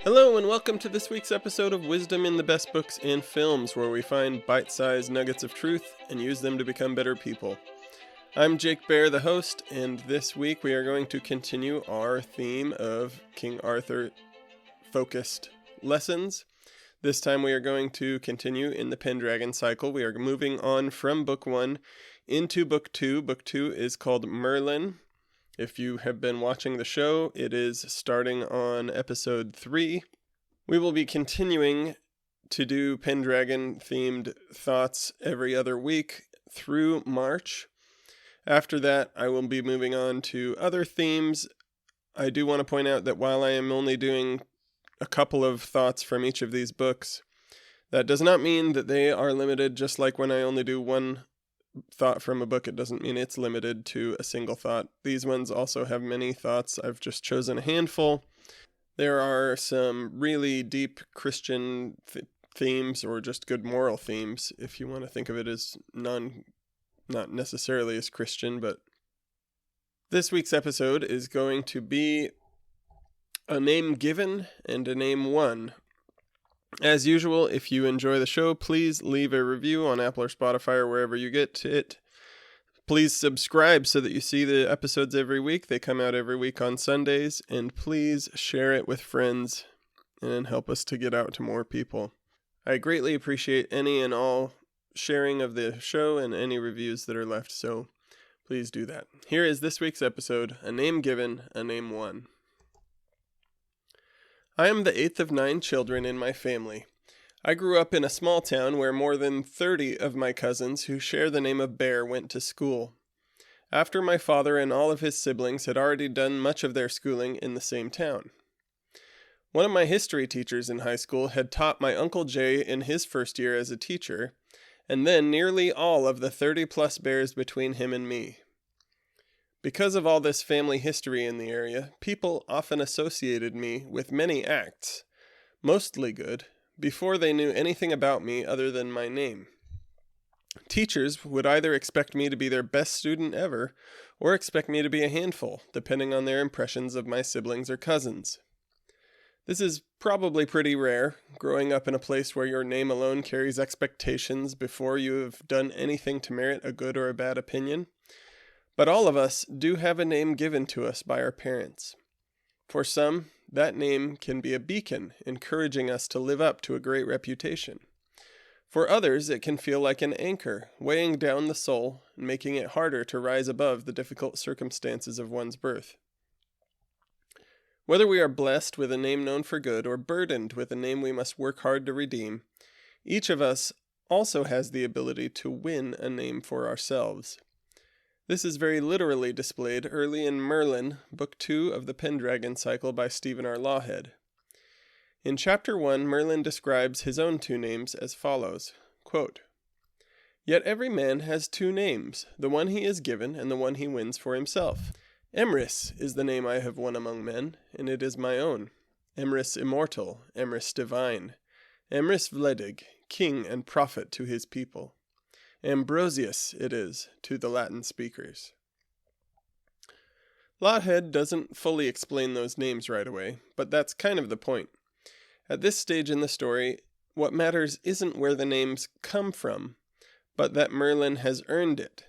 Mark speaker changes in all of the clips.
Speaker 1: Hello and welcome to this week's episode of Wisdom in the Best Books and Films, where we find bite-sized nuggets of truth and use them to become better people. I'm Jake Bear, the host, and this week we are going to continue our theme of King Arthur-focused lessons. This time we are going to continue in the Pendragon cycle. We are moving on from Book 1 into Book 2. Book 2 is called Merlin. If you have been watching the show, it is starting on episode 3. We will be continuing to do Pendragon-themed thoughts every other week through March. After that, I will be moving on to other themes. I do want to point out that while I am only doing a couple of thoughts from each of these books, that does not mean that they are limited. Just like when I only do one thought from a book, it doesn't mean it's limited to a single thought. These ones also have many thoughts. I've just chosen a handful. There are some really deep Christian themes, or just good moral themes, if you want to think of it as not necessarily as Christian. But this week's episode is going to be a name given and a name won. As usual, if you enjoy the show, please leave a review on Apple or Spotify or wherever you get it. Please subscribe so that you see the episodes every week. They come out every week on Sundays. And please share it with friends and help us to get out to more people. I greatly appreciate any and all sharing of the show and any reviews that are left, so please do that. Here is this week's episode, A Name Given, A Name Won. I am the 8th of 9 children in my family. I grew up in a small town where more than 30 of my cousins who share the name of Bear went to school. After my father and all of his siblings had already done much of their schooling in the same town. One of my history teachers in high school had taught my Uncle Jay in his first year as a teacher, and then nearly all of the 30-plus Bears between him and me. Because of all this family history in the area, people often associated me with many acts, mostly good, before they knew anything about me other than my name. Teachers would either expect me to be their best student ever, or expect me to be a handful, depending on their impressions of my siblings or cousins. This is probably pretty rare, growing up in a place where your name alone carries expectations before you have done anything to merit a good or a bad opinion. But all of us do have a name given to us by our parents. For some, that name can be a beacon, encouraging us to live up to a great reputation. For others, it can feel like an anchor, weighing down the soul and making it harder to rise above the difficult circumstances of one's birth. Whether we are blessed with a name known for good or burdened with a name we must work hard to redeem, each of us also has the ability to win a name for ourselves. This is very literally displayed early in Merlin, Book 2 of the Pendragon cycle by Stephen R. Lawhead. In Chapter 1, Merlin describes his own 2 names as follows, quote, "Yet every man has 2 names, the one he is given and the one he wins for himself. Emrys is the name I have won among men, and it is my own. Emrys immortal, Emrys divine, Emrys Vledig, king and prophet to his people. Ambrosius it is to the Latin speakers." Lawhead doesn't fully explain those names right away, but that's kind of the point. At this stage in the story, what matters isn't where the names come from, but that Merlin has earned it.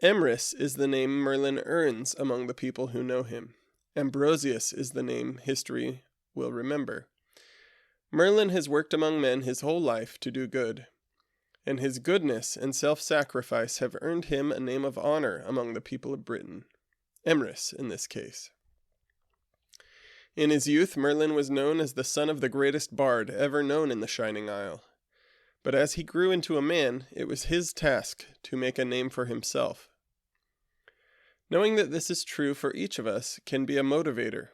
Speaker 1: Emrys is the name Merlin earns among the people who know him. Ambrosius is the name history will remember. Merlin has worked among men his whole life to do good, and his goodness and self-sacrifice have earned him a name of honor among the people of Britain. Emrys, in this case. In his youth, Merlin was known as the son of the greatest bard ever known in the Shining Isle. But as he grew into a man, it was his task to make a name for himself. Knowing that this is true for each of us can be a motivator,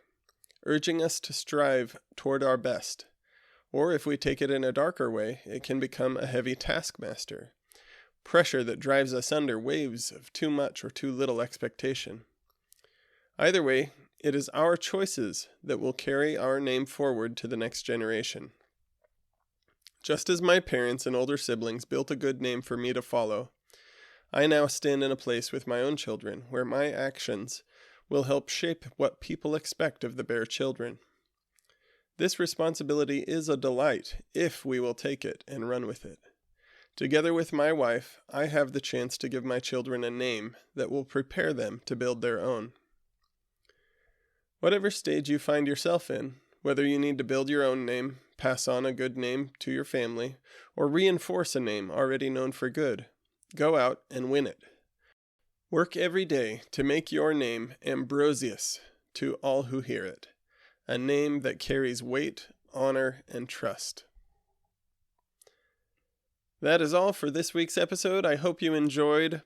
Speaker 1: urging us to strive toward our best. Or if we take it in a darker way, it can become a heavy taskmaster, pressure that drives us under waves of too much or too little expectation. Either way, it is our choices that will carry our name forward to the next generation. Just as my parents and older siblings built a good name for me to follow, I now stand in a place with my own children where my actions will help shape what people expect of the Bear children. This responsibility is a delight if we will take it and run with it. Together with my wife, I have the chance to give my children a name that will prepare them to build their own. Whatever stage you find yourself in, whether you need to build your own name, pass on a good name to your family, or reinforce a name already known for good, go out and win it. Work every day to make your name ambrosious to all who hear it, a name that carries weight, honor, and trust. That is all for this week's episode. I hope you enjoyed,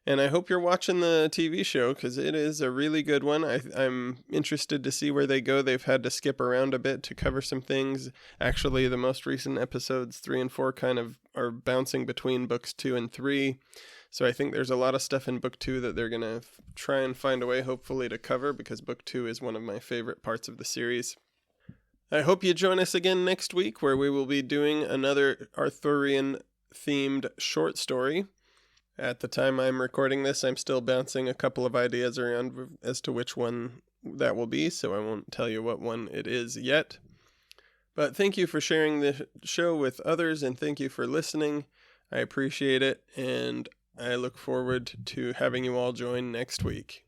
Speaker 1: and I hope you're watching the TV show because it is a really good one. I'm interested to see where they go. They've had to skip around a bit to cover some things. Actually, the most recent episodes, 3 and 4, kind of are bouncing between books 2 and 3. So I think there's a lot of stuff in book 2 that they're going to try and find a way, hopefully, to cover because book 2 is one of my favorite parts of the series. I hope you join us again next week where we will be doing another Arthurian-themed short story. At the time I'm recording this, I'm still bouncing a couple of ideas around as to which one that will be, so I won't tell you what one it is yet. But thank you for sharing the show with others, and thank you for listening. I appreciate it, and I look forward to having you all join next week.